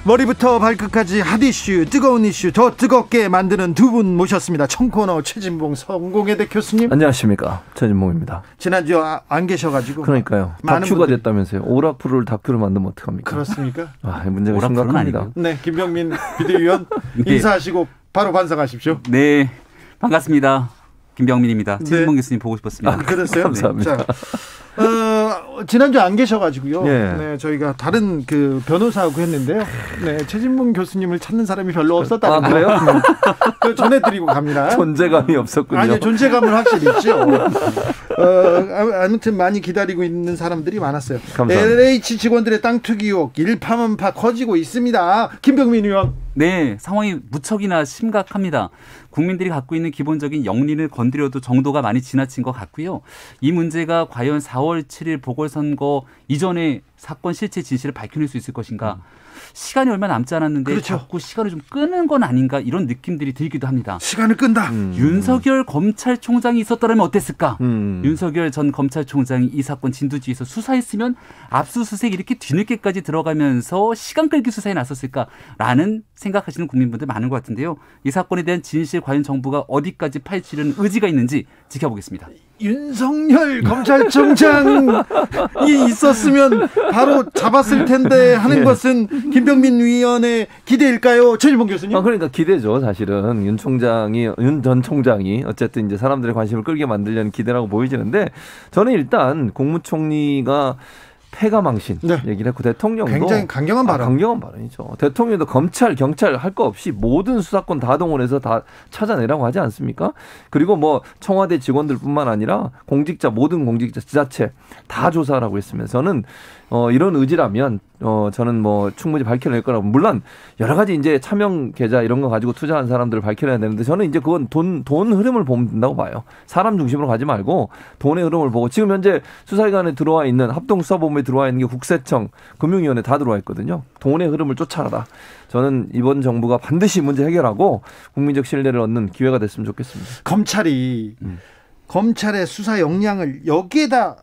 머리부터 발끝까지 핫 이슈, 뜨거운 이슈 더 뜨겁게 만드는 두 분 모셨습니다. 청코너 최진봉 성공회대 교수님. 안녕하십니까, 최진봉입니다. 지난주 안 계셔가지고. 그러니까요. 다큐가 됐다면서요. 오라프를 다큐를 만들면 어떡합니까? 그렇습니까? 문제가 심각합니다. 아니고요. 네, 김병민 비대위원 네. 인사하시고 바로 반성하십시오. 네, 반갑습니다. 김병민입니다. 최진봉 네. 교수님 보고 싶었습니다. 그랬어요? 감사합니다. 자, 지난주 안 계셔가지고요. 예. 네, 저희가 다른 그 변호사하고 했는데요. 네, 최진봉 교수님 찾는 사람이 별로 없었다는 거. 그래요? 그 전해드리고 갑니다. 존재감이 없었군요. 아니요, 존재감은 확실히 있죠. 아무튼 많이 기다리고 있는 사람들이 많았어요. 감사합니다. LH 직원들의 땅 투기 의혹 일파만파 커지고 있습니다. 김병민 의원. 네, 상황이 무척이나 심각합니다. 국민들이 갖고 있는 기본적인 영리를 건드려도 정도가 많이 지나친 것 같고요. 이 문제가 과연 4월 7일 보궐선거 이전에 사건 실체 진실을 밝혀낼 수 있을 것인가. 시간이 얼마 남지 않았는데 그렇죠. 자꾸 시간을 좀 끄는 건 아닌가 이런 느낌들이 들기도 합니다. 시간을 끈다. 윤석열 검찰총장이 있었더라면 어땠을까? 윤석열 전 검찰총장이 이 사건 진두지휘에서 수사했으면 압수수색 이렇게 뒤늦게까지 들어가면서 시간 끌기 수사에 나섰을까라는 생각하시는 국민분들 많은 것 같은데요. 이 사건에 대한 진실 과연 정부가 어디까지 파헤치려는 의지가 있는지 지켜보겠습니다. 윤석열 검찰총장이 있었으면 바로 잡았을 텐데 하는 것은 김병민 위원의 기대일까요? 최진봉 교수님. 그러니까 기대죠. 사실은 윤 전 총장이 어쨌든 이제 사람들의 관심을 끌게 만들려는 기대라고 보여지는데, 저는 일단 국무총리가 폐가망신 얘기를 했고, 대통령도 굉장히 강경한 발언. 강경한 발언이죠. 대통령도 검찰, 경찰 할 거 없이 모든 수사권 다 동원해서 다 찾아내라고 하지 않습니까? 그리고 뭐 청와대 직원들뿐만 아니라 공직자, 모든 공직자, 지자체 다 조사하라고 했으면, 저는 이런 의지라면 저는 뭐 충분히 밝혀낼 거라고. 물론 여러 가지 이제 차명 계좌 이런 거 가지고 투자한 사람들을 밝혀내야 되는데, 저는 이제 그건 돈 흐름을 보면 된다고 봐요. 사람 중심으로 가지 말고 돈의 흐름을 보고, 지금 현재 수사기관에 들어와 있는, 합동수사본부에 들어와 있는 게 국세청, 금융위원회 다 들어와 있거든요. 돈의 흐름을 쫓아라. 저는 이번 정부가 반드시 문제 해결하고 국민적 신뢰를 얻는 기회가 됐으면 좋겠습니다. 검찰이 검찰의 수사 역량을 여기에다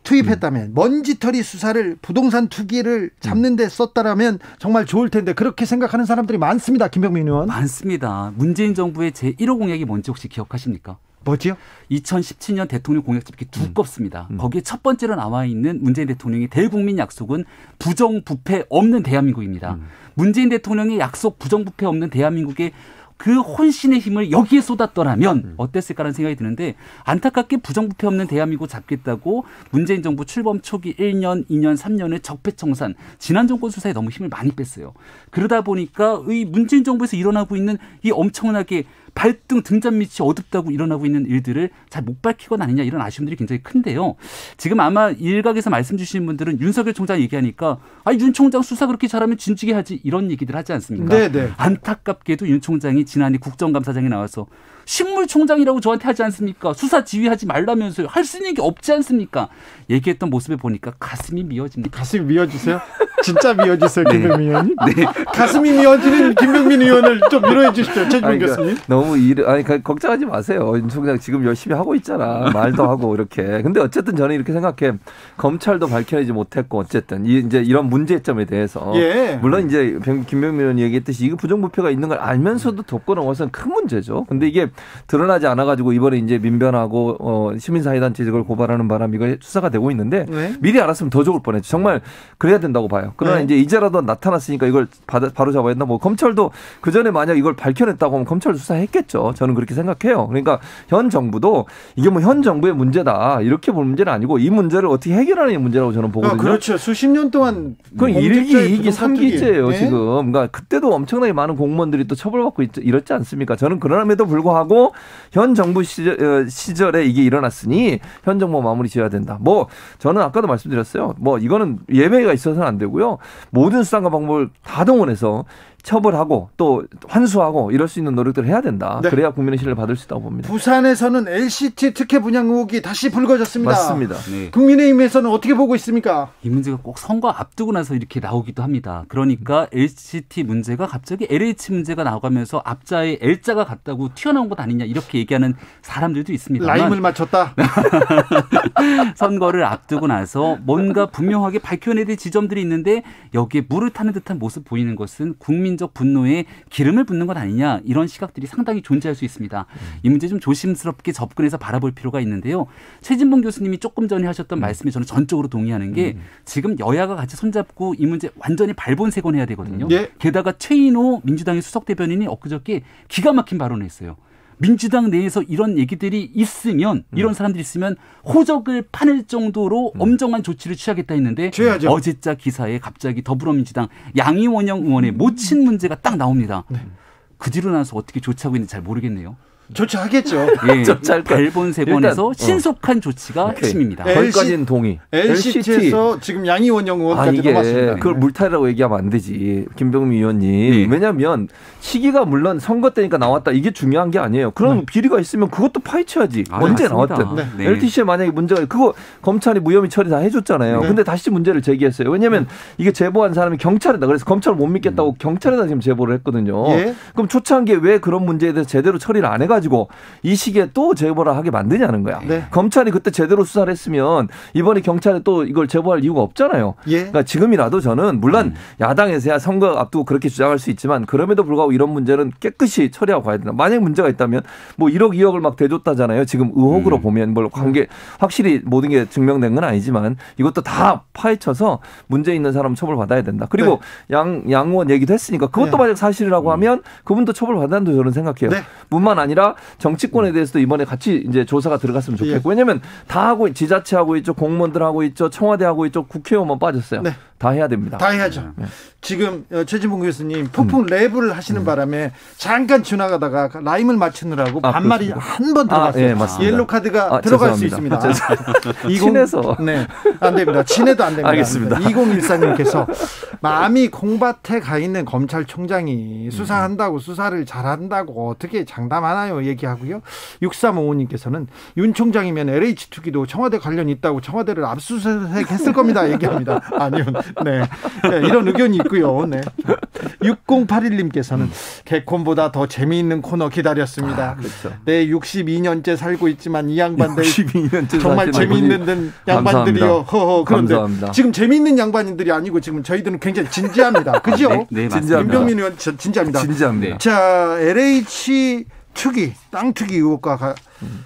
투입했다면, 먼지털이 수사를, 부동산 투기를 잡는 데 썼다라면 정말 좋을 텐데, 그렇게 생각하는 사람들이 많습니다. 김병민 의원. 많습니다. 문재인 정부의 제1호 공약이 뭔지 혹시 기억하십니까? 뭐지요? 2017년 대통령 공약집이 두껍습니다. 거기에 첫 번째로 나와 있는 문재인 대통령의 대국민 약속은 부정부패 없는 대한민국입니다. 문재인 대통령의 약속 부정부패 없는 대한민국의 그 혼신의 힘을 여기에 쏟았더라면 어땠을까라는 생각이 드는데, 안타깝게 부정부패 없는 대한민국 잡겠다고 문재인 정부 출범 초기 1년, 2년, 3년의 적폐청산, 지난 정권 수사에 너무 힘을 많이 뺐어요. 그러다 보니까 이 문재인 정부에서 일어나고 있는 이 엄청나게 발등 등잔 밑이 어둡다고 일어나고 있는 일들을 잘 못 밝히거나 아니냐, 이런 아쉬움들이 굉장히 큰데요. 지금 아마 일각에서 말씀 주시는 분들은 윤석열 총장 얘기하니까 윤 총장 수사 그렇게 잘하면 진지게 하지, 이런 얘기들 하지 않습니까? 네네. 안타깝게도 윤 총장이 지난해 국정감사장에 나와서 식물총장이라고 저한테 하지 않습니까? 수사 지휘하지 말라면서요. 할 수 있는 게 없지 않습니까? 얘기했던 모습을 보니까 가슴이 미어집니다. 가슴이 미어지세요? 진짜 미어지세요, 김병민 의원님? 네. 가슴이 미어지는 김병민 의원을 좀 위로해 주십시오, 최진봉 교수님. 너무 걱정하지 마세요. 윤 총장 지금 열심히 하고 있잖아. 말도 하고 이렇게. 근데 어쨌든 저는 이렇게 생각해. 검찰도 밝혀내지 못했고, 어쨌든 이제 이런 문제점에 대해서, 물론 이제 김병민 의원이 얘기했듯이 이거 부정부패가 있는 걸 알면서도 덮고 넘어서는 큰 문제죠. 근데 이게 드러나지 않아가지고 이번에 이제 민변하고 시민사회단체 이걸 고발하는 바람 이거 수사가 되고 있는데, 미리 알았으면 더 좋을 뻔했죠. 정말 그래야 된다고 봐요. 그러나 이제라도 나타났으니까 이걸 바로 잡아야 된다. 뭐 검찰도 그 전에 만약 이걸 밝혀냈다고 하면 검찰 수사했겠죠. 저는 그렇게 생각해요. 그러니까 현 정부도 이게 뭐 현 정부의 문제다 이렇게 볼 문제는 아니고, 이 문제를 어떻게 해결하는 문제라고 저는 보거든요. 그렇죠. 수십 년 동안 그럼 1기, 2기, 3기째예요 지금. 그러니까 그때도 엄청나게 많은 공무원들이 또 처벌받고 이렇지 않습니까? 저는 그럼에도 불구하고 현 정부 시절에 이게 일어났으니 현 정부 마무리 지어야 된다. 뭐 저는 아까도 말씀드렸어요. 뭐 이거는 예외가 있어서는 안 되고요. 모든 수단과 방법을 다 동원해서 처벌하고 또 환수하고 이럴 수 있는 노력들을 해야 된다. 네. 그래야 국민의 신뢰를 받을 수 있다고 봅니다. 부산에서는 LCT 특혜 분양 의혹이 다시 불거졌습니다. 맞습니다. 네. 국민의힘에서는 어떻게 보고 있습니까? 이 문제가 꼭 선거 앞두고 나서 이렇게 나오기도 합니다. 그러니까 LCT 문제가 갑자기 LH 문제가 나오면서 앞자에 L자가 같다고 튀어나온 것 아니냐 이렇게 얘기하는 사람들도 있습니다. 라임을 맞췄다. 선거를 앞두고 나서 뭔가 분명하게 밝혀내야 될 지점들이 있는데 여기에 물을 타는 듯한 모습 보이는 것은 국민적 분노에 기름을 붓는 것 아니냐 이런 시각들이 상당히 존재할 수 있습니다. 이 문제 좀 조심스럽게 접근해서 바라볼 필요가 있는데요. 최진봉 교수님이 조금 전에 하셨던 말씀에 저는 전적으로 동의하는 게 지금 여야가 같이 손잡고 이 문제 완전히 발본색원해야 되거든요. 게다가 최인호 민주당의 수석대변인이 엊그저께 기가 막힌 발언을 했어요. 민주당 내에서 이런 얘기들이 있으면 이런 사람들이 있으면 호적을 파낼 정도로 엄정한 조치를 취하겠다 했는데 취해야죠. 어제자 기사에 갑자기 더불어민주당 양이원영 의원의 모친 문제가 딱 나옵니다. 그 뒤로 나서 어떻게 조치하고 있는지 잘 모르겠네요. 조치하겠죠. 예, 발본색원에서 신속한 조치가 핵심입니다. 거기까지는 동의. LCT에서 지금 양이원영 의원까지 넘었습니다. 그걸 물타리라고 얘기하면 안 되지. 김병민 의원님. 왜냐하면 시기가 물론 선거 때니까 나왔다. 이게 중요한 게 아니에요. 그런 비리가 있으면 그것도 파헤쳐야지. 언제 나왔든. LTC에 만약에 문제가 그거 검찰이 무혐의 처리 다 해줬잖아요. 근데 다시 문제를 제기했어요. 왜냐하면 이게 제보한 사람이 경찰이다. 그래서 검찰을 못 믿겠다고 경찰에다 지금 제보를 했거든요. 그럼 초창기에 왜 그런 문제에 대해서 제대로 처리를 안 해가지고 이 시기에 또 제보를 하게 만드냐는 거야. 검찰이 그때 제대로 수사를 했으면 이번에 경찰에 또 이걸 제보할 이유가 없잖아요. 그러니까 지금이라도 저는 물론 야당에서야 선거 앞두고 그렇게 주장할 수 있지만 그럼에도 불구하고 이런 문제는 깨끗이 처리하고 가야 된다. 만약 문제가 있다면 뭐 1억 2억을 막 대줬다잖아요. 지금 의혹으로 보면 뭘 관계 확실히 모든 게 증명된 건 아니지만 이것도 다 파헤쳐서 문제 있는 사람 처벌받아야 된다. 그리고 양 의원 얘기도 했으니까 그것도 만약 사실이라고 하면 그분도 처벌받아야 된다고 저는 생각해요. 뿐만 아니라 정치권에 대해서도 이번에 같이 이제 조사가 들어갔으면 좋겠고 왜냐하면 다 하고 지자체 하고 있죠, 공무원들 하고 있죠, 청와대 하고 있죠, 국회의원만 빠졌어요. 다 해야 됩니다. 다 해야죠. 지금 최진봉 교수님 폭풍 랩을 하시는 바람에 잠깐 지나가다가 라임을 맞추느라고 반말이 한 번 들어갔어요. 옐로 카드가 들어갈 수 있습니다. 친해서. 안 됩니다. 친해도 안 됩니다. 알겠습니다. 2014님께서 마음이 콩밭에 가 있는 검찰총장이 수사한다고 수사를 잘한다고 어떻게 장담하나요? 얘기하고요. 6355님께서는 윤 총장이면 LH 투기도 청와대 관련 있다고 청와대를 압수수색했을 겁니다. 얘기합니다. 아니면 이런 의견이 있고요. 6081님께서는 개콘보다 더 재미있는 코너 기다렸습니다. 그렇죠. 62년째 살고 있지만 이 양반들 62년째 정말 재미있는 양반들이요. 그런데 감사합니다. 지금 재미있는 양반들이 아니고 지금 저희들은 굉장히 진지합니다. 그죠? 네, 김병민 의원 진지합니다. 진지합니다. 자, LH 투기, 땅 투기 의혹과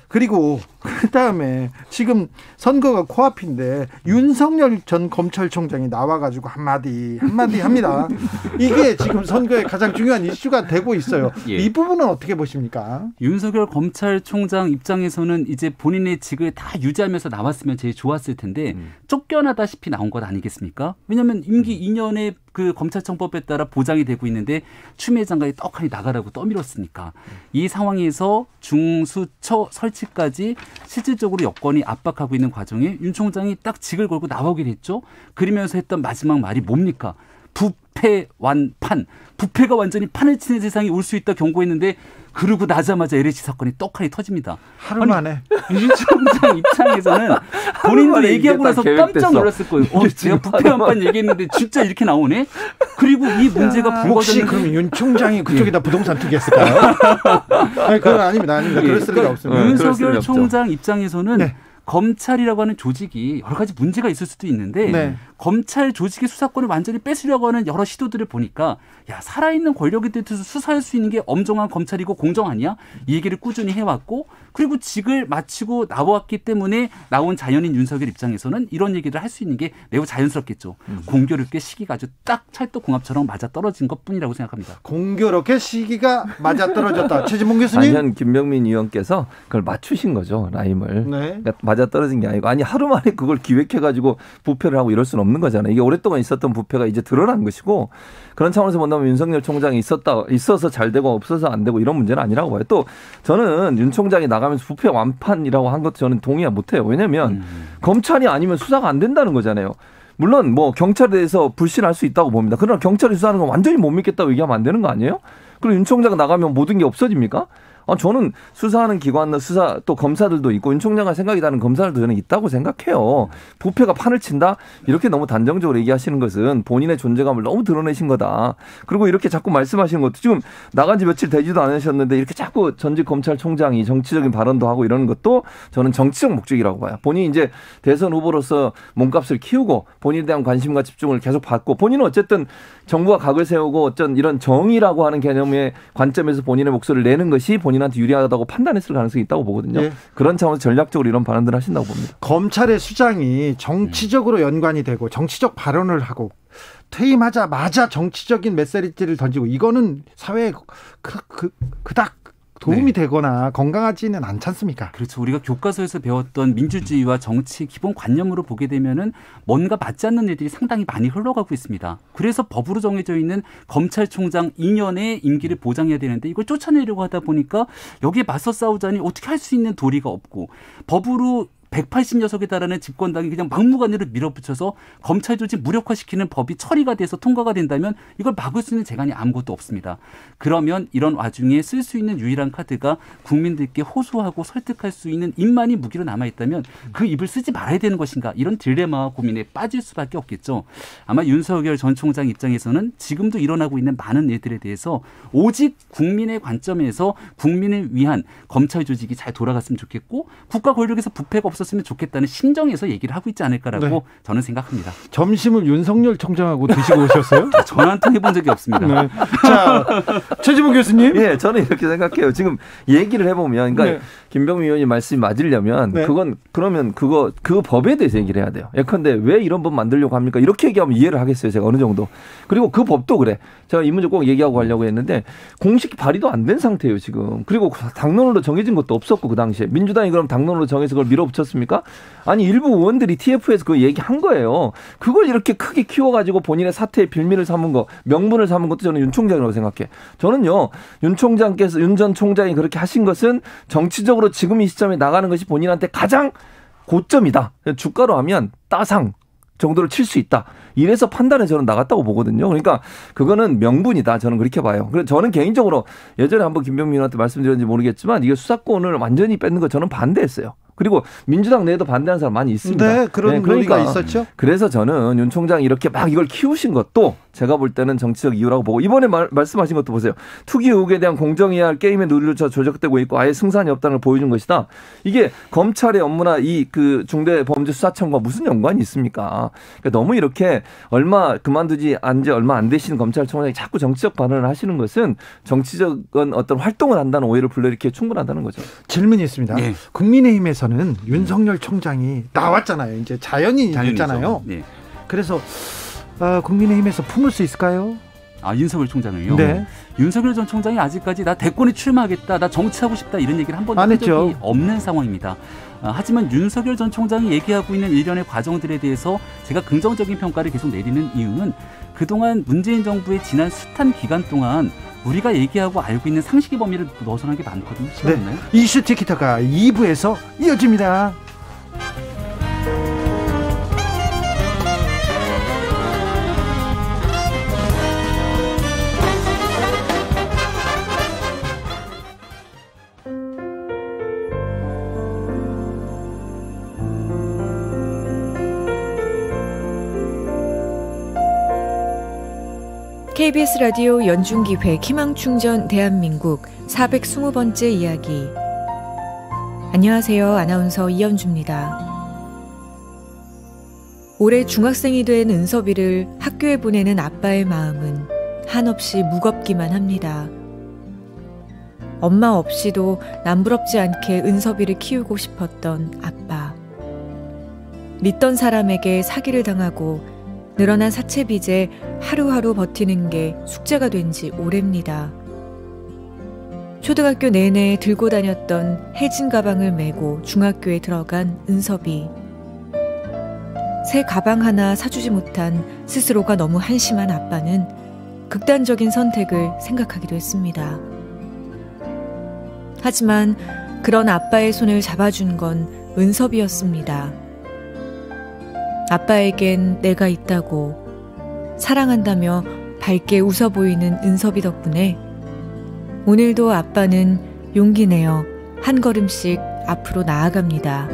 그리고 그다음에 지금 선거가 코앞인데 윤석열 전 검찰총장이 나와가지고 한마디 합니다. 이게 지금 선거의 가장 중요한 이슈가 되고 있어요. 이 부분은 어떻게 보십니까? 윤석열 검찰총장 입장에서는 이제 본인의 직을 다 유지하면서 나왔으면 제일 좋았을 텐데 쫓겨나다시피 나온 것 아니겠습니까? 왜냐하면 임기 2년의 그 검찰청법에 따라 보장이 되고 있는데 추미애 장관이 떡하니 나가라고 떠밀었으니까 이 상황에서 중수처 설치까지 실질적으로 여건이 압박하고 있는 과정에 윤 총장이 딱 직을 걸고 나오게 됐죠. 그러면서 했던 마지막 말이 뭡니까? 부패 완판. 부패가 완전히 판을 치는 세상이 올 수 있다 경고했는데 그러고 나자마자 LH 사건이 떡하니 터집니다. 하루 만에. 윤 총장 입장에서는 본인도 얘기하고 나서 깜짝 놀랐을 거예요. 제가 부패 완판 얘기했는데 진짜 이렇게 나오네? 그리고 이 문제가 혹시 그럼 윤 총장이 그쪽에다 부동산 투기했을까요? 아니, 그건 아닙니다. 그럴 리가 없습니다. 윤석열 총장 입장에서는 검찰이라고 하는 조직이 여러 가지 문제가 있을 수도 있는데 검찰 조직의 수사권을 완전히 뺏으려고 하는 여러 시도들을 보니까 야, 살아있는 권력에 대해서 수사할 수 있는 게 엄정한 검찰이고 공정 아니야? 이 얘기를 꾸준히 해왔고 그리고 직을 마치고 나왔기 때문에 나온 자연인 윤석열 입장에서는 이런 얘기를 할 수 있는 게 매우 자연스럽겠죠. 공교롭게 시기가 아주 딱 찰떡궁합처럼 맞아떨어진 것뿐이라고 생각합니다. 공교롭게 시기가 맞아떨어졌다. 최진봉 교수님. 아니, 김병민 의원께서 그걸 맞추신 거죠. 라임을. 그러니까 맞아떨어진 게 아니고 아니 하루 만에 그걸 기획해가지고 부패를 하고 이럴 수는 없는 거잖아요. 이게 오랫동안 있었던 부패가 이제 드러난 것이고 그런 차원에서 본다면 윤석열 총장이 있어서 잘 되고 없어서 안 되고 이런 문제는 아니라고 봐요. 또 저는 윤 총장이 나가면서 부패 완판이라고 한 것도 저는 동의 못해요. 왜냐하면 검찰이 아니면 수사가 안 된다는 거잖아요. 물론 뭐 경찰에 대해서 불신할 수 있다고 봅니다. 그러나 경찰이 수사하는 건 완전히 못 믿겠다고 얘기하면 안 되는 거 아니에요? 그리고 윤 총장 나가면 모든 게 없어집니까? 저는 수사하는 기관, 수사 또 검사들도 있고 윤 총장과 생각이 다른 검사들도 저는 있다고 생각해요. 부패가 판을 친다? 이렇게 너무 단정적으로 얘기하시는 것은 본인의 존재감을 너무 드러내신 거다. 그리고 이렇게 자꾸 말씀하시는 것도 지금 나간 지 며칠 되지도 않으셨는데 이렇게 자꾸 전직 검찰총장이 정치적인 발언도 하고 이러는 것도 저는 정치적 목적이라고 봐요. 본인이 이제 대선 후보로서 몸값을 키우고 본인에 대한 관심과 집중을 계속 받고 본인은 어쨌든 정부와 각을 세우고 어쩐 이런 정의라고 하는 개념의 관점에서 본인의 목소리를 내는 것이 본인한테 유리하다고 판단했을 가능성이 있다고 보거든요. 네. 그런 차원에서 전략적으로 이런 발언들을 하신다고 봅니다. 검찰의 수장이 정치적으로 연관이 되고 정치적 발언을 하고 퇴임하자마자 정치적인 메시지를 던지고 이거는 사회에 그닥 도움이 되거나 건강하지는 않지 않습니까? 그렇죠. 우리가 교과서에서 배웠던 민주주의와 정치 기본 관념으로 보게 되면은 뭔가 맞지 않는 일들이 상당히 많이 흘러가고 있습니다. 그래서 법으로 정해져 있는 검찰총장 2년의 임기를 보장해야 되는데 이걸 쫓아내려고 하다 보니까 여기에 맞서 싸우자니 어떻게 할 수 있는 도리가 없고 법으로 180녀석에 달하는 집권당이 그냥 막무가내로 밀어붙여서 검찰 조직 무력화시키는 법이 처리가 돼서 통과가 된다면 이걸 막을 수 있는 재간이 아무것도 없습니다. 그러면 이런 와중에 쓸 수 있는 유일한 카드가 국민들께 호소하고 설득할 수 있는 입만이 무기로 남아있다면 그 입을 쓰지 말아야 되는 것인가 이런 딜레마와 고민에 빠질 수밖에 없겠죠. 아마 윤석열 전 총장 입장에서는 지금도 일어나고 있는 많은 일들에 대해서 오직 국민의 관점에서 국민을 위한 검찰 조직이 잘 돌아갔으면 좋겠고 국가 권력에서 부패가 없었으면 좋겠다는 심정에서 얘기를 하고 있지 않을까라고 저는 생각합니다. 점심을 윤석열 총장하고 드시고 오셨어요? 전화 한 통 해본 적이 없습니다. 네. 자, 최지봉 교수님. 예, 저는 이렇게 생각해요. 지금 얘기를 해보면, 그러니까 김병민 의원님 말씀이 맞으려면 그러면 그 법에 대해서 얘기를 해야 돼요. 예컨대 왜 이런 법 만들려고 합니까? 이렇게 얘기하면 이해를 하겠어요. 제가 어느 정도. 그리고 그 법도 그래. 제가 이 문제 꼭 얘기하고 가려고 했는데 공식 발의도 안 된 상태예요, 지금. 그리고 당론으로 정해진 것도 없었고 그 당시에. 민주당이 그럼 당론으로 정해서 그걸 밀어붙였습니까? 아니 일부 의원들이 TF에서 그 얘기한 거예요. 그걸 이렇게 크게 키워가지고 본인의 사태의 빌미를 삼은 거, 명분을 삼은 것도 저는 윤 총장이라고 생각해. 저는요, 윤 전 총장이 그렇게 하신 것은 정치적으로 지금 이 시점에 나가는 것이 본인한테 가장 고점이다. 주가로 하면 따상 정도를 칠 수 있다. 이래서 판단에 저는 나갔다고 보거든요. 그러니까 그거는 명분이다. 저는 그렇게 봐요. 그래서 저는 개인적으로 예전에 한번 김병민 의원한테 말씀드렸는지 모르겠지만 이게 수사권을 완전히 뺏는 거 저는 반대했어요. 그리고 민주당 내에도 반대하는 사람 많이 있습니다. 네, 그런 논의가 있었죠. 그래서 저는 윤 총장이 이렇게 막 이걸 키우신 것도 제가 볼 때는 정치적 이유라고 보고 이번에 말씀하신 것도 보세요. 투기 의혹에 대한 공정해야 할 게임의 누리조차 조작되고 있고 아예 승산이 없다는 걸 보여준 것이다. 이게 검찰의 업무나 이 그 중대범죄수사청과 무슨 연관이 있습니까? 그러니까 너무 이렇게 얼마 그만두지 안지 얼마 안 되시는 검찰총장이 자꾸 정치적 발언을 하시는 것은 정치적인 어떤 활동을 한다는 오해를 불러일으키기에 충분하다는 거죠. 질문이 있습니다. 네. 국민의힘에서는 윤석열 총장이 나왔잖아요. 이제 자연인이 됐잖아요. 네. 그래서 국민의힘에서 품을 수 있을까요? 윤석열 총장을요? 네. 윤석열 전 총장이 아직까지 나 대권에 출마하겠다, 나 정치하고 싶다 이런 얘기를 한 번도 한 적이 없는 상황입니다. 하지만 윤석열 전 총장이 얘기하고 있는 일련의 과정들에 대해서 제가 긍정적인 평가를 계속 내리는 이유는 그동안 문재인 정부의 지난 숱한 기간 동안 우리가 얘기하고 알고 있는 상식의 범위를 벗어난 게 많거든요. 네. 이슈 티키타카 2부에서 이어집니다. KBS 라디오 연중기획 희망충전 대한민국 420번째 이야기. 안녕하세요. 아나운서 이연주입니다. 올해 중학생이 된 은섭이를 학교에 보내는 아빠의 마음은 한없이 무겁기만 합니다. 엄마 없이도 남부럽지 않게 은섭이를 키우고 싶었던 아빠. 믿던 사람에게 사기를 당하고 늘어난 사채 빚에 하루하루 버티는 게 숙제가 된 지 오래입니다. 초등학교 내내 들고 다녔던 해진 가방을 메고 중학교에 들어간 은섭이. 새 가방 하나 사주지 못한 스스로가 너무 한심한 아빠는 극단적인 선택을 생각하기도 했습니다. 하지만 그런 아빠의 손을 잡아준 건 은섭이었습니다. 아빠에겐 내가 있다고 사랑한다며 밝게 웃어 보이는 은섭이 덕분에 오늘도 아빠는 용기 내어 한 걸음씩 앞으로 나아갑니다.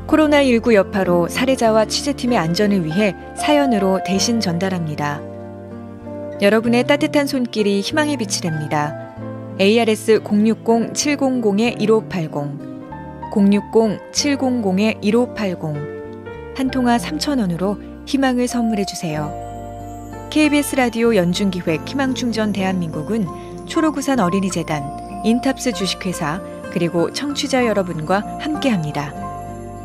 코로나19 여파로 사례자와 취재팀의 안전을 위해 사연으로 대신 전달합니다. 여러분의 따뜻한 손길이 희망의 빛이 됩니다. ARS 060-700-1580 060-700-1580 한 통화 3,000원으로 희망을 선물해 주세요. KBS 라디오 연중기획 희망충전 대한민국은 초록우산 어린이재단, 인탑스 주식회사 그리고 청취자 여러분과 함께합니다.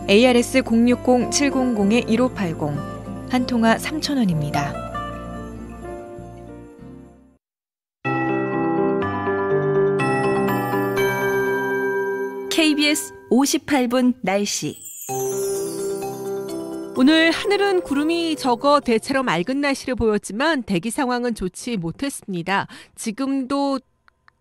ARS 060-700-1580 한 통화 3,000원입니다. KBS 58분 날씨. 오늘 하늘은 구름이 적어 대체로 맑은 날씨를 보였지만 대기 상황은 좋지 못했습니다. 지금도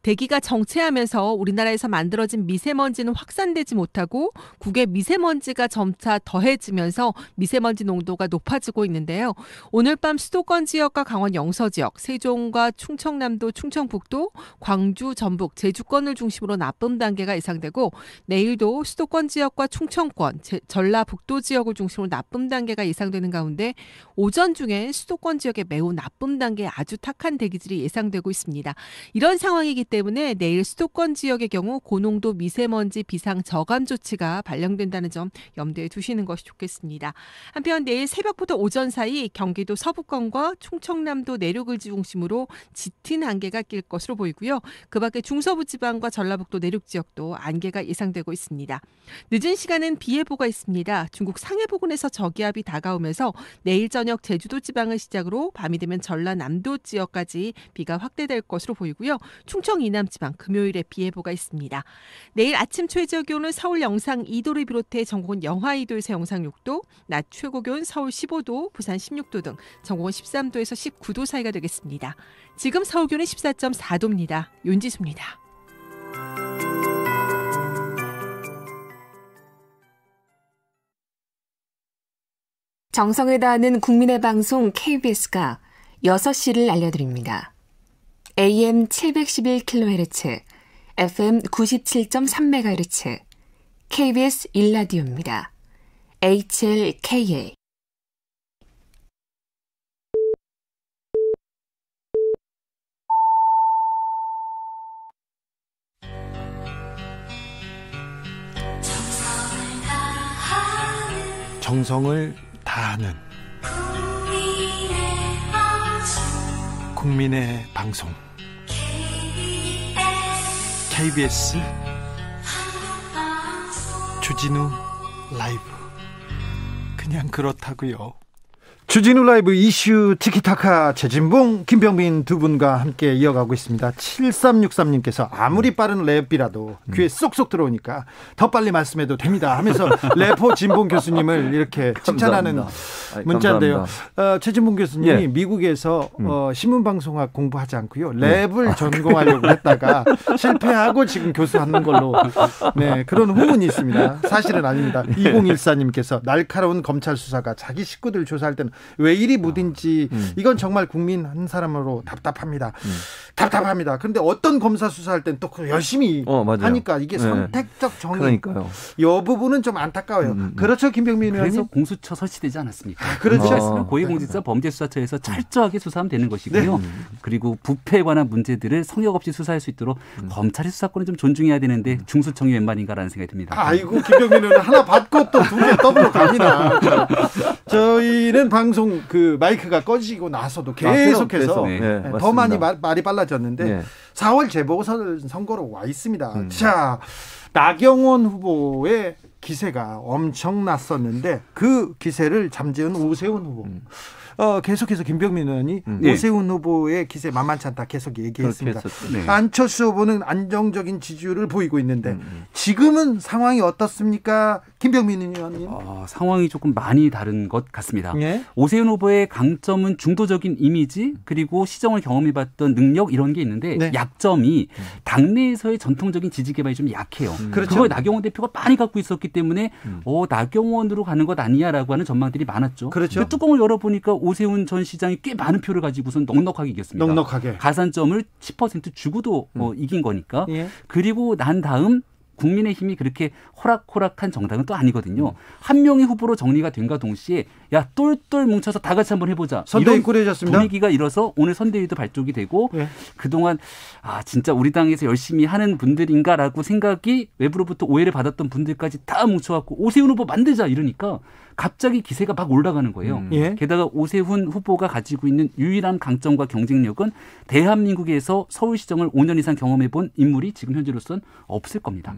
대기가 정체하면서 우리나라에서 만들어진 미세먼지는 확산되지 못하고 국외 미세먼지가 점차 더해지면서 미세먼지 농도가 높아지고 있는데요. 오늘 밤 수도권 지역과 강원 영서 지역, 세종과 충청남도, 충청북도, 광주, 전북, 제주권을 중심으로 나쁨 단계가 예상되고 내일도 수도권 지역과 충청권, 전라북도 지역을 중심으로 나쁨 단계가 예상되는 가운데 오전 중에 수도권 지역에 매우 나쁨 단계의 아주 탁한 대기질이 예상되고 있습니다. 이런 상황이기 때문에 내일 수도권 지역의 경우 고농도 미세먼지 비상 저감 조치가 발령된다는 점 염두에 두시는 것이 좋겠습니다. 한편 내일 새벽부터 오전 사이 경기도 서부권과 충청남도 내륙을 중심으로 짙은 안개가 낄 것으로 보이고요. 그 밖에 중서부 지방과 전라북도 내륙 지역도 안개가 예상되고 있습니다. 늦은 시간은 비 예보가 있습니다. 중국 상해 부근에서 저기압이 다가오면서 내일 저녁 제주도 지방을 시작으로 밤이 되면 전라남도 지역까지 비가 확대될 것으로 보이고요. 충청 이남 지방 금요일에 비 예보가 있습니다. 내일 아침 최저 기온은 서울 영상 2도를 비롯해 전국은 영하 2도에서 영상 6도, 낮 최고 기온 서울 15도, 부산 16도 등 전국은 13도에서 19도 사이가 되겠습니다. 지금 서울 기온은 14.4도입니다. 윤지수입니다. 정성을 다하는 국민의 방송 KBS가 6시를 알려드립니다. AM 711kHz, FM 97.3MHz, KBS 1라디오입니다. HLKA. 정성을 다하는 국민의 방송 KBS 주진우 라이브. 그냥 그렇다고요. 주진우 라이브 이슈 티키타카 최진봉, 김병민 두 분과 함께 이어가고 있습니다. 7363님께서 아무리 빠른 랩이라도 귀에 쏙쏙 들어오니까 더 빨리 말씀해도 됩니다 하면서 래퍼 진봉 교수님을 이렇게 칭찬하는 문자인데요. 최진봉 교수님이 예. 미국에서 신문방송학 공부하지 않고요. 랩을 전공하려고 했다가 실패하고 지금 교수하는 걸로 네, 그런 후문이 있습니다. 사실은 아닙니다. 2014님께서 날카로운 검찰 수사가 자기 식구들 조사할 때는 왜 이리 무딘지 이건 정말 국민 한 사람으로 답답합니다. 답답합니다. 그런데 어떤 검사 수사할 땐 또 열심히 하니까 이게 선택적 정의. 그러니까요. 이 부분은 좀 안타까워요. 그렇죠, 김병민 의원님. 그래서 공수처 설치되지 않았습니까? 그렇죠. 고위공직자 범죄수사처에서 철저하게 수사하면 되는 것이고요. 네. 그리고 부패에 관한 문제들을 성역 없이 수사할 수 있도록 검찰의 수사권을 좀 존중해야 되는데 중수청이 웬만인가라는 생각이 듭니다. 아이고, 김병민 의원 하나 받고 또 두 개 더블로 갑니다. 저희는 방송 그 마이크가 꺼지고 나서도 계속해서 더 많이 말이 빨라졌는데 4월 재보궐선거로 와 있습니다. 자, 나경원 후보의 기세가 엄청 났었는데 그 기세를 잠재운 오세훈 후보. 계속해서 김병민 의원이 오세훈 후보의 기세 만만치 않다 계속 얘기했습니다. 안철수 후보는 안정적인 지지율을 보이고 있는데 지금은 상황이 어떻습니까? 김병민 의원님. 상황이 조금 많이 다른 것 같습니다. 예? 오세훈 후보의 강점은 중도적인 이미지 그리고 시정을 경험해봤던 능력 이런 게 있는데 약점이 당내에서의 전통적인 지지 기반이 좀 약해요. 그렇죠. 그걸 나경원 대표가 많이 갖고 있었기 때문에 나경원으로 가는 것 아니냐라고 하는 전망들이 많았죠. 그렇죠. 뚜껑을 열어보니까 오세훈 전 시장이 꽤 많은 표를 가지고선 넉넉하게 이겼습니다. 넉넉하게. 가산점을 10% 주고도 이긴 거니까. 예. 그리고 난 다음 국민의힘이 그렇게 호락호락한 정당은 또 아니거든요. 한 명의 후보로 정리가 된과 동시에 야 똘똘 뭉쳐서 다 같이 한번 해보자. 선대위 꾸려졌습니다. 분위기가 일어서 오늘 선대위도 발족이 되고 예. 그동안 진짜 우리 당에서 열심히 하는 분들인가라고 생각이 외부로부터 오해를 받았던 분들까지 다 뭉쳐갖고 오세훈 후보 만들자 이러니까 갑자기 기세가 막 올라가는 거예요. 예. 게다가 오세훈 후보가 가지고 있는 유일한 강점과 경쟁력은 대한민국에서 서울시정을 5년 이상 경험해본 인물이 지금 현재로서는 없을 겁니다.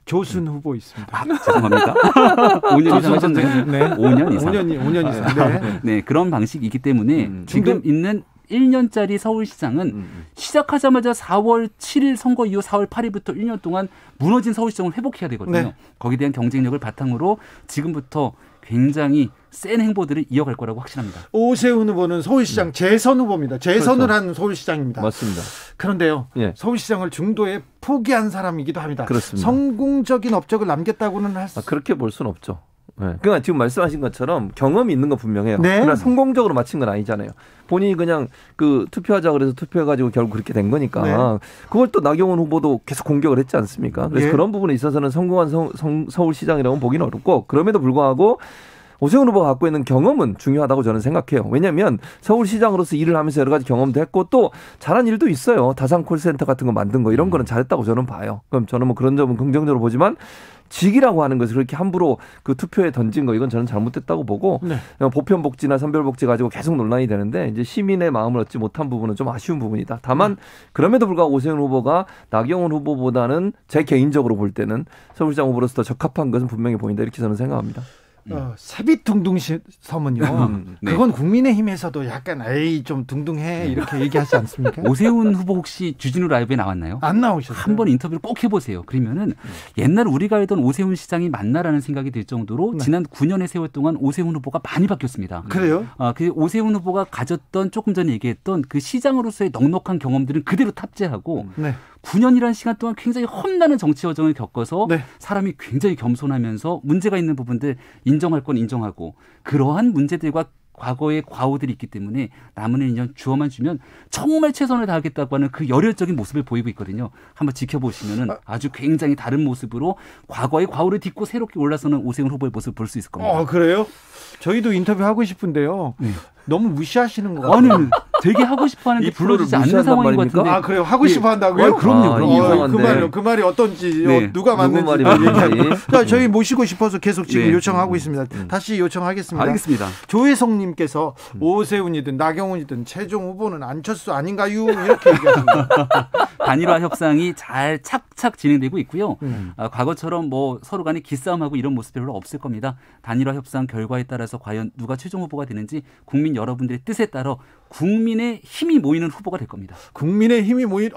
조순 후보 있습니다. 죄송합니다. 5년 이상 하셨네요. 네. 5년 이상. 5년 이상. 네. 네, 그런 방식이기 때문에 지금 있는 1년짜리 서울시장은 시작하자마자 4월 7일 선거 이후 4월 8일부터 1년 동안 무너진 서울시정을 회복해야 되거든요. 네. 거기에 대한 경쟁력을 바탕으로 지금부터 굉장히 센 행보들을 이어갈 거라고 확신합니다. 오세훈 후보는 서울시장 재선 후보입니다. 재선을 그렇죠. 한 서울시장입니다. 맞습니다. 그런데요. 예. 서울시장을 중도에 포기한 사람이기도 합니다. 그렇습니다. 성공적인 업적을 남겼다고는 할 수... 그렇게 볼 수는 없죠. 네. 그러니까 지금 말씀하신 것처럼 경험이 있는 건 분명해요. 네. 그러나 성공적으로 마친 건 아니잖아요. 본인이 그냥 투표하자 그래서 투표해가지고 결국 그렇게 된 거니까 네. 그걸 또 나경원 후보도 계속 공격을 했지 않습니까? 그래서 네. 그런 부분에 있어서는 성공한 서울시장이라고 보기는 어렵고 그럼에도 불구하고 오세훈 후보가 갖고 있는 경험은 중요하다고 저는 생각해요. 왜냐하면 서울시장으로서 일을 하면서 여러 가지 경험도 했고 또 잘한 일도 있어요. 다산 콜센터 같은 거 만든 거 이런 거는 잘했다고 저는 봐요. 그럼 저는 뭐 그런 점은 긍정적으로 보지만 직이라고 하는 것을 그렇게 함부로 그 투표에 던진 거 이건 저는 잘못됐다고 보고 네. 보편복지나 선별복지 가지고 계속 논란이 되는데 이제 시민의 마음을 얻지 못한 부분은 좀 아쉬운 부분이다. 다만 그럼에도 불구하고 오세훈 후보가 나경원 후보보다는 제 개인적으로 볼 때는 서울시장 후보로서 더 적합한 것은 분명히 보인다 이렇게 저는 생각합니다. 세빛둥둥섬은요. 네. 그건 국민의힘에서도 약간 좀 둥둥해 이렇게 얘기하지 않습니까? 오세훈 후보 혹시 주진우 라이브에 나왔나요? 안 나오셨어요. 한번 인터뷰를 꼭 해보세요. 그러면은 옛날 우리가 알던 오세훈 시장이 맞나라는 생각이 들 정도로 네. 지난 9년의 세월 동안 오세훈 후보가 많이 바뀌었습니다. 그래요? 그 오세훈 후보가 가졌던 조금 전에 얘기했던 그 시장으로서의 넉넉한 경험들은 그대로 탑재하고 네. 9년이라는 시간 동안 굉장히 험난한 정치 여정을 겪어서 네. 사람이 굉장히 겸손하면서 문제가 있는 부분들 인정할 건 인정하고 그러한 문제들과 과거의 과오들이 있기 때문에 남은 1년 주어만 주면 정말 최선을 다하겠다고 하는 그 열혈적인 모습을 보이고 있거든요. 한번 지켜보시면 아주 굉장히 다른 모습으로 과거의 과오를 딛고 새롭게 올라서는 오세훈 후보의 모습을 볼 수 있을 겁니다. 그래요? 저희도 인터뷰하고 싶은데요. 네. 너무 무시하시는 것 같아요. 아니, 되게 하고 싶어 하는데 불러주지 않는 상황인 것 같은데. 그래요? 하고 싶어 한다고요? 그럼요. 그 말이 어떤지 누가 맞는지 얘기하고. 자, 저희 모시고 싶어서 계속 지금 요청하고 있습니다. 다시 요청하겠습니다. 알겠습니다. 조혜성님께서 오세훈이든 나경원이든 최종 후보는 안철수 아닌가요? 이렇게 얘기하십니다. 단일화 협상이 잘 착착 진행되고 있고요. 과거처럼 뭐 서로 간에 기싸움하고 이런 모습이 별로 없을 겁니다. 단일화 협상 결과에 따라서 과연 누가 최종 후보가 되는지 국민 여러분들의 뜻에 따라 국민의 힘이 모이는 후보가 될 겁니다. 국민의 힘이 모인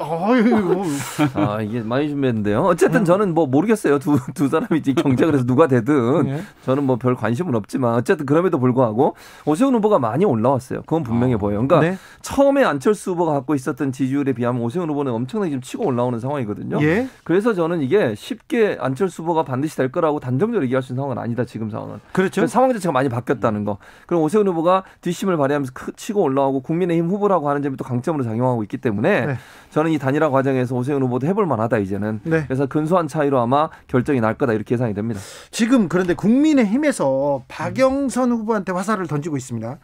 이게 많이 준비했는데요. 어쨌든 저는 뭐 모르겠어요. 두 사람이 이제 경쟁을 해서 누가 되든 저는 뭐 별 관심은 없지만 어쨌든 그럼에도 불구하고 오세훈 후보가 많이 올라왔어요. 그건 분명해 보여요. 그러니까 네. 처음에 안철수 후보가 갖고 있었던 지지율에 비하면 오세훈 후보는 엄청나게 지금 치고 올라오는 상황이거든요. 예? 그래서 저는 이게 쉽게 안철수 후보가 반드시 될 거라고 단정적으로 얘기할 수 있는 상황은 아니다. 지금 상황은. 그렇죠. 상황 자체가 많이 바뀌었다는 거. 그럼 오세훈 후보가 뒷심을 발휘하면서 치고 올라오고 국민의힘 후보라고 하는 점이 또 강점으로 작용하고 있기 때문에 네. 저는 이 단일화 과정에서 오세훈 후보도 해볼 만하다 이제는. 네. 그래서 근소한 차이로 아마 결정이 날 거다 이렇게 예상이 됩니다. 지금 그런데 국민의힘에서 박영선 후보한테 화살을 던지고 있습니다.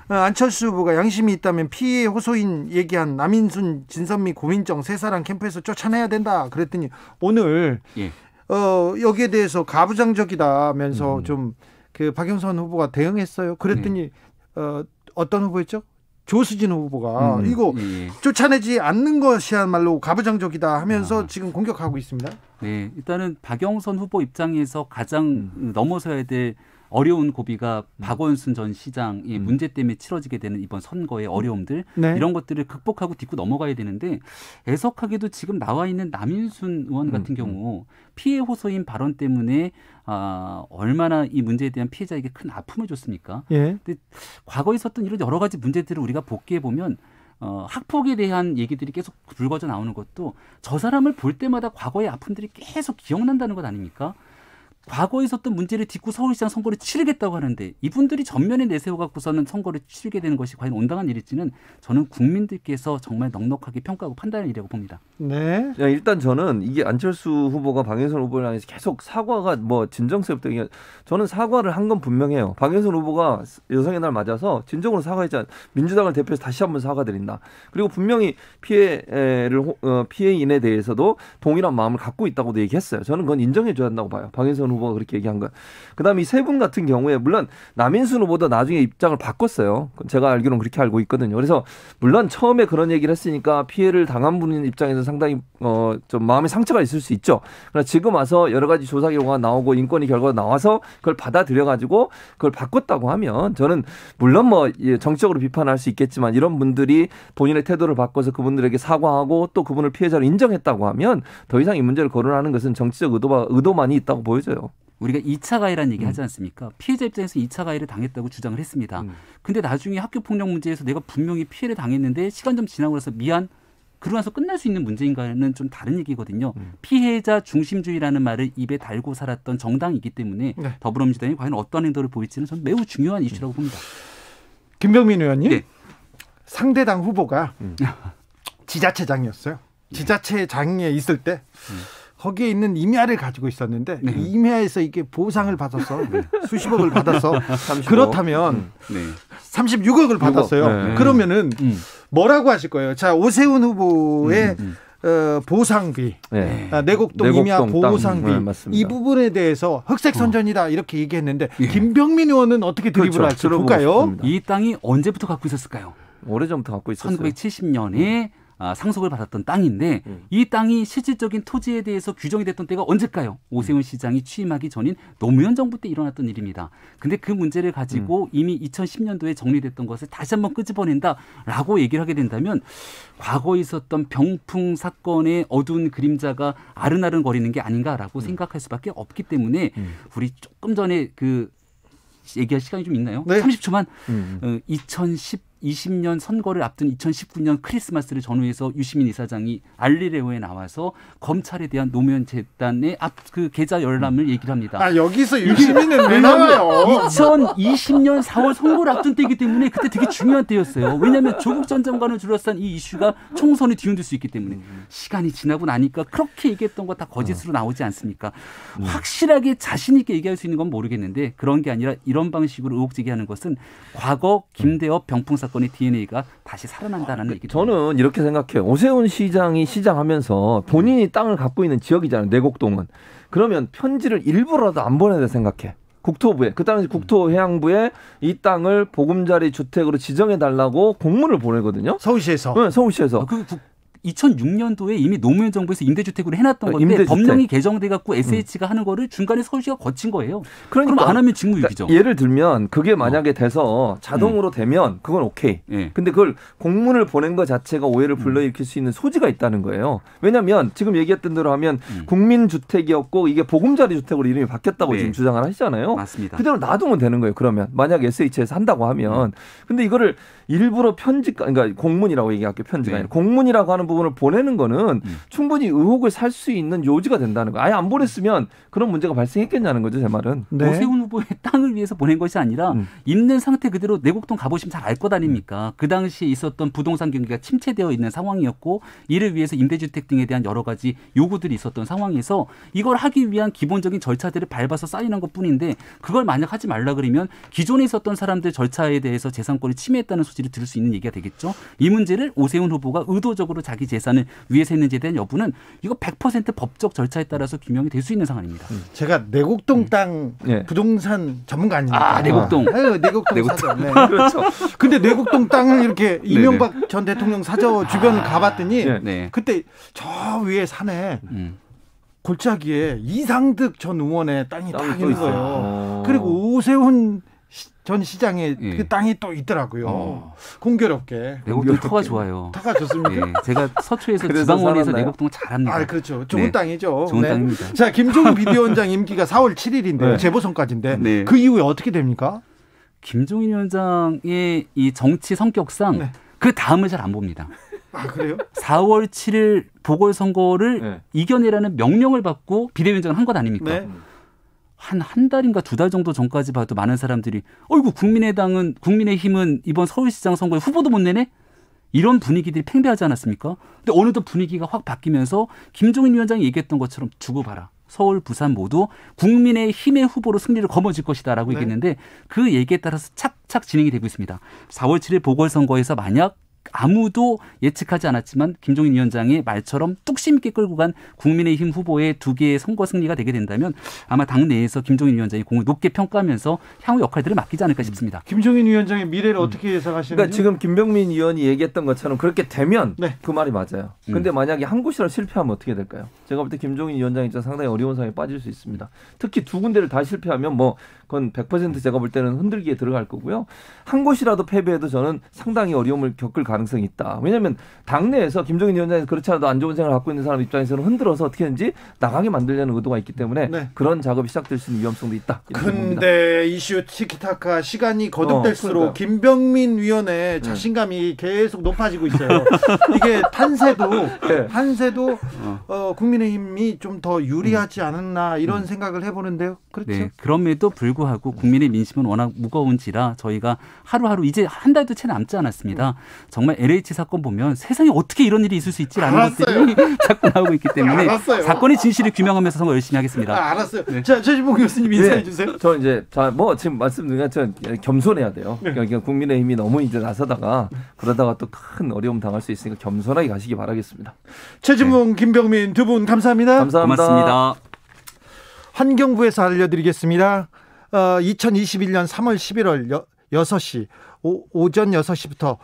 안철수 후보가 양심이 있다면 피해 호소인 얘기한 남인순, 진선미, 고민정 세 사람 캠프에서 쫓아내야 된다 그랬더니 오늘 여기에 대해서 가부장적이다면서 좀 그 박영선 후보가 대응했어요. 그랬더니 어떤 후보였죠? 조수진 후보가 이거 쫓아내지 않는 것이야말로 가부장적이다 하면서 지금 공격하고 있습니다. 네, 일단은 박영선 후보 입장에서 가장 넘어서야 될 어려운 고비가 박원순 전 시장의 문제 때문에 치러지게 되는 이번 선거의 어려움들 네. 이런 것들을 극복하고 딛고 넘어가야 되는데 애석하게도 지금 나와 있는 남인순 의원 같은 경우 피해 호소인 발언 때문에 얼마나 이 문제에 대한 피해자에게 큰 아픔을 줬습니까? 예. 근데 과거에 있었던 이런 여러 가지 문제들을 우리가 복기해 보면 학폭에 대한 얘기들이 계속 불거져 나오는 것도 저 사람을 볼 때마다 과거의 아픔들이 계속 기억난다는 것 아닙니까? 과거에 있었던 문제를 딛고 서울시장 선거를 치르겠다고 하는데 이분들이 전면에 내세워갖고서는 선거를 치르게 되는 것이 과연 온당한 일일지는 저는 국민들께서 정말 넉넉하게 평가하고 판단할 일이라고 봅니다. 네. 일단 저는 이게 안철수 후보가 박영선 후보를 향해서 계속 사과가 뭐 진정서부터 저는 사과를 한 건 분명해요. 박영선 후보가 여성의 날 맞아서 진정으로 사과했잖아요. 민주당을 대표해서 다시 한번 사과드린다. 그리고 분명히 피해인에 대해서도 동일한 마음을 갖고 있다고도 얘기했어요. 저는 그건 인정해줘야 한다고 봐요. 박영선 후보가 그렇게 얘기한 거. 그다음에 이 세 분 같은 경우에 물론 남인순 후보도 나중에 입장을 바꿨어요. 제가 알기로는 그렇게 알고 있거든요. 그래서 물론 처음에 그런 얘기를 했으니까 피해를 당한 분인 입장에서 상당히 좀 마음의 상처가 있을 수 있죠. 그러나 지금 와서 여러 가지 조사 결과가 나오고 인권위 결과가 나와서 그걸 받아들여 가지고 그걸 바꿨다고 하면 저는 물론 뭐 정치적으로 비판할 수 있겠지만 이런 분들이 본인의 태도를 바꿔서 그분들에게 사과하고 또 그분을 피해자로 인정했다고 하면 더 이상 이 문제를 거론하는 것은 정치적 의도만이 있다고 보여져요. 우리가 2차 가해라는 얘기 하지 않습니까? 피해자 입장에서 2차 가해를 당했다고 주장을 했습니다. 근데 나중에 학교폭력 문제에서 내가 분명히 피해를 당했는데 시간 좀 지나고 나서 미안 그러고 나서 끝날 수 있는 문제인가는 좀 다른 얘기거든요. 피해자 중심주의라는 말을 입에 달고 살았던 정당이기 때문에 네. 더불어민주당이 과연 어떤 행동을 보일지는 저는 매우 중요한 이슈라고 봅니다. 김병민 의원님, 네. 상대당 후보가 지자체장이었어요. 지자체장에 있을 때 거기에 있는 임야를 가지고 있었는데 네. 임야에서 이게 보상을 받아서 수십억을 받아서 35억? 그렇다면 36억을 받았어요. 네. 그러면은 뭐라고 하실 거예요? 자, 오세훈 후보의 보상비, 네. 내곡동 임야 보상비 이 부분에 대해서 흑색선전이다 이렇게 얘기했는데 김병민 의원은 어떻게 드리블 할지 볼까요? 이 땅이 언제부터 갖고 있었을까요? 오래전부터 갖고 있었어요. 1970년에 상속을 받았던 땅인데 이 땅이 실질적인 토지에 대해서 규정이 됐던 때가 언제일까요? 오세훈 시장이 취임하기 전인 노무현 정부 때 일어났던 일입니다. 근데 그 문제를 가지고 이미 2010년도에 정리됐던 것을 다시 한번 끄집어낸다라고 얘기를 하게 된다면 과거에 있었던 병풍 사건의 어두운 그림자가 아른아른거리는 게 아닌가라고 생각할 수밖에 없기 때문에 우리 조금 전에 얘기할 시간이 좀 있나요? 네. 30초만. 2020년 선거를 앞둔 2019년 크리스마스를 전후해서 유시민 이사장이 알리레오에 나와서 검찰에 대한 노무현 재단의 그 계좌 열람을 얘기를 합니다. 아, 여기서 유시민은 왜 나와요? 2020년 4월 선거를 앞둔 때이기 때문에 그때 되게 중요한 때였어요. 왜냐하면 조국 전 장관을 둘러싼 이 이슈가 총선에 뒤흔들 수 있기 때문에 시간이 지나고 나니까 그렇게 얘기했던 거 다 거짓으로 나오지 않습니까? 확실하게 자신 있게 얘기할 수 있는 건 모르겠는데 그런 게 아니라 이런 방식으로 의혹 제기하는 것은 과거 김대엽 병풍 사건의 DNA가 다시 살아난다는 얘기죠. 저는 이렇게 생각해요. 오세훈 시장이 시장하면서 본인이 땅을 갖고 있는 지역이잖아요. 내곡동은. 그러면 편지를 일부라도 안 보내야 생각해. 국토부에. 그 당시 국토해양부에 이 땅을 보금자리 주택으로 지정해달라고 공문을 보내거든요. 서울시에서. 네, 서울시에서. 2006년도에 이미 노무현 정부에서 임대주택으로 해놨던 건데 임대주택. 법령이 개정돼 갖고 SH가 하는 거를 중간에 서울시가 거친 거예요. 그럼 안 하면 직무유기죠. 그러니까 예를 들면 그게 만약에 돼서 자동으로 되면 그건 오케이. 근데 그걸 공문을 보낸 것 자체가 오해를 불러일으킬 수 있는 소지가 있다는 거예요. 왜냐하면 지금 얘기했던 대로 하면 국민주택이었고 이게 보금자리 주택으로 이름이 바뀌었다고 지금 주장을 하시잖아요. 맞습니다. 그대로 놔두면 되는 거예요. 그러면 만약 SH에서 한다고 하면. 근데 이거를 일부러 그러니까 공문이라고 얘기할게요. 편지가 아니라 공문이라고 하는 부분을 보내는 거는 충분히 의혹을 살 수 있는 요지가 된다는 거예요. 아예 안 보냈으면 그런 문제가 발생했겠냐는 거죠. 제 말은. 네. 오세훈 후보의 땅을 위해서 보낸 것이 아니라 있는 상태 그대로 내곡동 가보시면 잘 알 것 아닙니까? 그 당시에 있었던 부동산 경기가 침체되어 있는 상황이었고 이를 위해서 임대주택 등에 대한 여러 가지 요구들이 있었던 상황에서 이걸 하기 위한 기본적인 절차들을 밟아서 쌓이는 것뿐인데 그걸 만약 하지 말라 그러면 기존에 있었던 사람들 절차에 대해서 재산권을 침해했다는 소지를 들을 수 있는 얘기가 되겠죠. 이 문제를 오세훈 후보가 의도적으로 자기 재산을 위해서 했는지에 대한 여부는 이거 100% 법적 절차에 따라서 규명이 될 수 있는 상황입니다. 제가 내곡동 땅 부동산 전문가 아닙니까? 아, 내곡동. 내곡동 사저. 네. 그렇죠. 근데 내곡동 땅을 이렇게 이명박 전 대통령 사저 주변을 가봤더니 그때 저 위에 산에 골짜기에 이상득 전 의원의 땅이 딱 있는 거예요. 그리고 오세훈 전 시장에 그 땅이 또 있더라고요. 공교롭게. 내곡동 터가 좋아요. 터가 좋습니까? 제가 서초에서 지방원에서 내곡동을 잘합니다. 아, 그렇죠. 좋은 땅이죠. 좋은 땅입니다. 자, 김종인 비대위원장 임기가 4월 7일인데 재보선까지인데 그 이후에 어떻게 됩니까? 김종인 위원장의 이 정치 성격상 그 다음을 잘 안 봅니다. 아, 그래요? 4월 7일 보궐선거를 이겨내라는 명령을 받고 비대위원장을 한 것 아닙니까? 한 달인가 2달 정도 전까지 봐도 많은 사람들이 어이구 국민의힘은 이번 서울시장 선거에 후보도 못 내네? 이런 분위기들이 팽배하지 않았습니까? 근데 어느덧 분위기가 확 바뀌면서 김종인 위원장이 얘기했던 것처럼 두고 봐라. 서울, 부산 모두 국민의힘의 후보로 승리를 거머쥘 것이다라고 얘기했는데 그 얘기에 따라서 착착 진행이 되고 있습니다. 4월 7일 보궐선거에서 만약 아무도 예측하지 않았지만 김종인 위원장의 말처럼 뚝심 있게 끌고 간 국민의힘 후보의 2개의 선거 승리가 되게 된다면 아마 당내에서 김종인 위원장이 공을 높게 평가하면서 향후 역할들을 맡기지 않을까 싶습니다. 김종인 위원장의 미래를 어떻게 예상하시는지? 그러니까 지금 김병민 의원이 얘기했던 것처럼 그렇게 되면 그 말이 맞아요. 근데 만약에 한 곳이라도 실패하면 어떻게 될까요? 제가 볼 때 김종인 위원장이 진짜 상당히 어려운 상황에 빠질 수 있습니다. 특히 2군데를 다 실패하면 뭐 그건 100% 제가 볼 때는 흔들기에 들어갈 거고요. 한 곳이라도 패배해도 저는 상당히 어려움을 겪을 가능성이 있다. 왜냐하면 당내에서 김종인 위원장이 그렇지 않아도 안 좋은 생각을 갖고 있는 사람 입장에서는 흔들어서 어떻게든지 나가게 만들려는 의도가 있기 때문에 그런 작업이 시작될 수 있는 위험성도 있다. 근데 이슈 티키타카 시간이 거듭될수록 김병민 위원의 자신감이 계속 높아지고 있어요. 이게 판세도 국민의힘이 좀 더 유리하지 않았나 이런 생각을 해보는데요. 그렇죠? 네, 그럼에도 불구하고 국민의 민심은 워낙 무거운지라 저희가 하루하루 이제 한 달도 채 남지 않았습니다. 정말 LH 사건 보면 세상에 어떻게 이런 일이 있을 수 있지라는 것들이 자꾸 나오고 있기 때문에 사건의 진실을 규명하면서 선거 열심히 하겠습니다. 알았어요. 네. 자, 최진봉 교수님 인사해 주세요. 저 이제 지금 말씀드린 것처럼 겸손해야 돼요. 그러니까 국민의힘이 너무 이제 나서다가 그러다가 또 큰 어려움 당할 수 있으니까 겸손하게 가시기 바라겠습니다. 최진봉, 김병민 두 분 감사합니다. 고맙습니다. 환경부에서 알려드리겠습니다. 2021년 3월 11월 6시 오전 6시부터